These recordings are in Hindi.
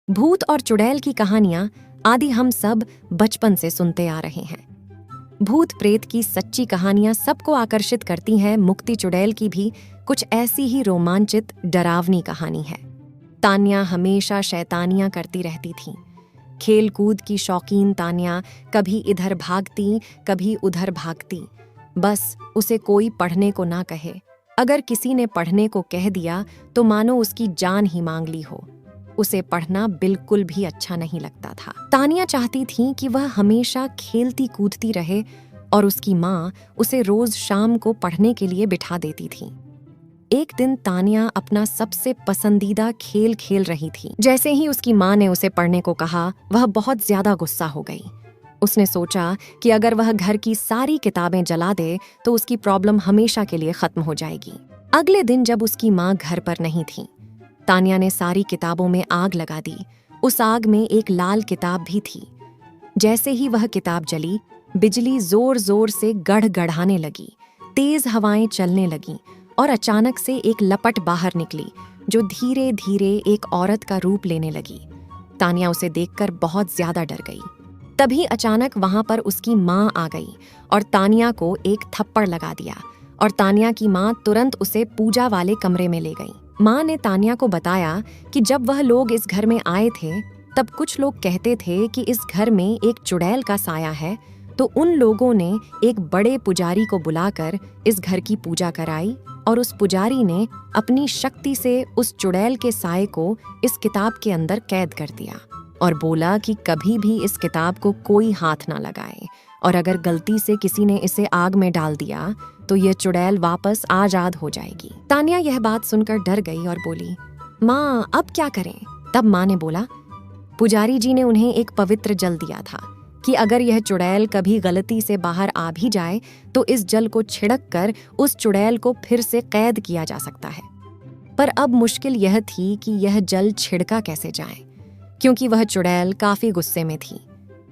भूत और चुड़ैल की कहानियां आदि हम सब बचपन से सुनते आ रहे हैं। भूत प्रेत की सच्ची कहानियां सबको आकर्षित करती हैं। मुक्ति चुड़ैल की भी कुछ ऐसी ही रोमांचित डरावनी कहानी है। तान्या हमेशा शैतानियां करती रहती थीं। खेल कूद की शौकीन तान्या कभी इधर भागती कभी उधर भागती। बस उसे कोई पढ़ने को ना कहे। अगर किसी ने पढ़ने को कह दिया तो मानो उसकी जान ही मांग ली हो। उसे पढ़ना बिल्कुल भी अच्छा नहीं लगता था। तान्या चाहती थी कि वह हमेशा खेलती कूदती रहे और उसकी माँ उसे रोज शाम को पढ़ने के लिए बिठा देती थी। एक दिन तान्या अपना सबसे पसंदीदा खेल खेल रही थी। जैसे ही उसकी माँ ने उसे पढ़ने को कहा, वह बहुत ज्यादा गुस्सा हो गई। उसने सोचा कि अगर वह घर की सारी किताबें जला दे तो उसकी प्रॉब्लम हमेशा के लिए खत्म हो जाएगी। अगले दिन जब उसकी माँ घर पर नहीं थी, तान्या ने सारी किताबों में आग लगा दी। उस आग में एक लाल किताब भी थी। जैसे ही वह किताब जली, बिजली जोर जोर से गड़गड़ाने लगी, तेज हवाएं चलने लगीं और अचानक से एक लपट बाहर निकली जो धीरे धीरे एक औरत का रूप लेने लगी। तान्या उसे देखकर बहुत ज्यादा डर गई। तभी अचानक वहां पर उसकी माँ आ गई और तान्या को एक थप्पड़ लगा दिया और तान्या की माँ तुरंत उसे पूजा वाले कमरे में ले गई। माँ ने तान्या को बताया कि जब वह लोग इस घर में आए थे तब कुछ लोग कहते थे कि इस घर में एक चुड़ैल का साया है, तो उन लोगों ने एक बड़े पुजारी को बुलाकर इस घर की पूजा कराई और उस पुजारी ने अपनी शक्ति से उस चुड़ैल के साये को इस किताब के अंदर कैद कर दिया और बोला कि कभी भी इस किताब को कोई हाथ ना लगाए और अगर गलती से किसी ने इसे आग में डाल दिया तो ये चुड़ैल वापस आजाद हो जाएगी। तान्या यह बात सुनकर डर गई और बोली, माँ अब क्या करें? तब माँ ने बोला, पुजारी जी ने उन्हें एक पवित्र जल दिया था कि अगर यह चुड़ैल कभी गलती से बाहर आ भी जाए तो इस जल को छिड़क कर उस चुड़ैल को फिर से कैद किया जा सकता है। पर अब मुश्किल यह थी कि यह जल छिड़का कैसे जाए, क्योंकि वह चुड़ैल काफी गुस्से में थी,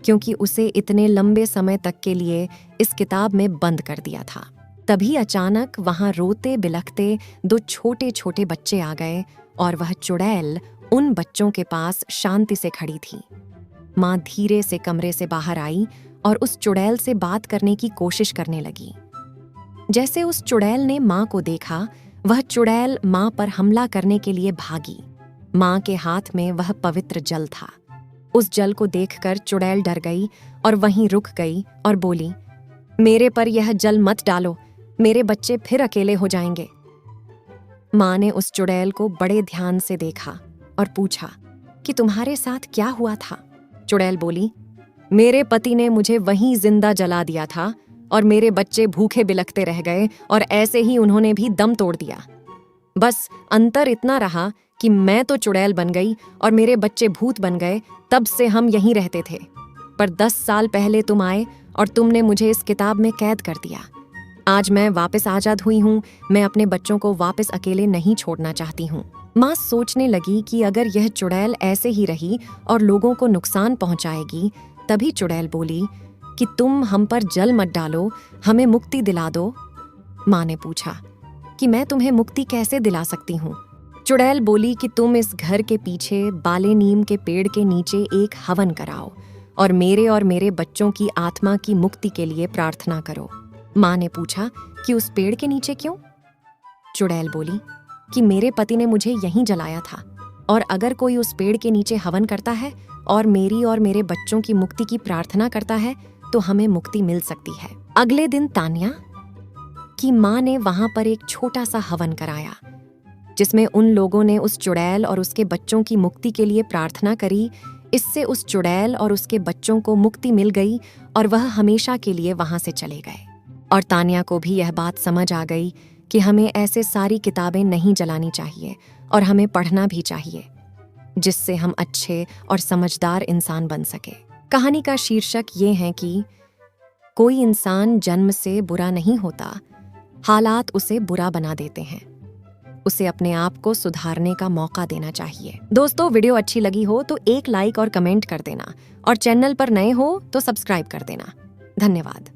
क्योंकि उसे इतने लंबे समय तक के लिए इस किताब में बंद कर दिया था। तभी अचानक वहां रोते बिलखते दो छोटे छोटे बच्चे आ गए और वह चुड़ैल उन बच्चों के पास शांति से खड़ी थी। माँ धीरे से कमरे से बाहर आई और उस चुड़ैल से बात करने की कोशिश करने लगी। जैसे उस चुड़ैल ने माँ को देखा, वह चुड़ैल माँ पर हमला करने के लिए भागी। माँ के हाथ में वह पवित्र जल था। उस जल को देखकर चुड़ैल डर गई और वहीं रुक गई और बोली, मेरे पर यह जल मत डालो, मेरे बच्चे फिर अकेले हो जाएंगे। माँ ने उस चुड़ैल को बड़े ध्यान से देखा और पूछा कि तुम्हारे साथ क्या हुआ था? चुड़ैल बोली, मेरे पति ने मुझे वहीं जिंदा जला दिया था और मेरे बच्चे भूखे बिलखते रह गए और ऐसे ही उन्होंने भी दम तोड़ दिया। बस अंतर इतना रहा कि मैं तो चुड़ैल बन गई और मेरे बच्चे भूत बन गए। तब से हम यहीं रहते थे, पर 10 साल पहले तुम आए और तुमने मुझे इस किताब में कैद कर दिया। आज मैं वापस आजाद हुई हूँ। मैं अपने बच्चों को वापस अकेले नहीं छोड़ना चाहती हूँ। माँ सोचने लगी कि अगर यह चुड़ैल ऐसे ही रही और लोगों को नुकसान पहुँचाएगी। तभी चुड़ैल बोली कि तुम हम पर जल मत डालो, हमें मुक्ति दिला दो। माँ ने पूछा कि मैं तुम्हें मुक्ति कैसे दिला सकती हूँ? चुड़ैल बोली कि तुम इस घर के पीछे बाले नीम के पेड़ के नीचे एक हवन कराओ और मेरे बच्चों की आत्मा की मुक्ति के लिए प्रार्थना करो। माँ ने पूछा कि उस पेड़ के नीचे क्यों? चुड़ैल बोली कि मेरे पति ने मुझे यहीं जलाया था और अगर कोई उस पेड़ के नीचे हवन करता है और मेरे बच्चों की मुक्ति की प्रार्थना करता है तो हमें मुक्ति मिल सकती है। अगले दिन तान्या की माँ ने वहां पर एक छोटा सा हवन कराया, जिसमें उन लोगों ने उस चुड़ैल और उसके बच्चों की मुक्ति के लिए प्रार्थना करी। इससे उस चुड़ैल और उसके बच्चों को मुक्ति मिल गई और वह हमेशा के लिए वहां से चले गए। और तान्या को भी यह बात समझ आ गई कि हमें ऐसे सारी किताबें नहीं जलानी चाहिए और हमें पढ़ना भी चाहिए, जिससे हम अच्छे और समझदार इंसान बन सके। कहानी का शीर्षक ये है कि कोई इंसान जन्म से बुरा नहीं होता, हालात उसे बुरा बना देते हैं। उसे अपने आप को सुधारने का मौका देना चाहिए। दोस्तों, वीडियो अच्छी लगी हो तो एक लाइक और कमेंट कर देना और चैनल पर नए हो तो सब्सक्राइब कर देना। धन्यवाद।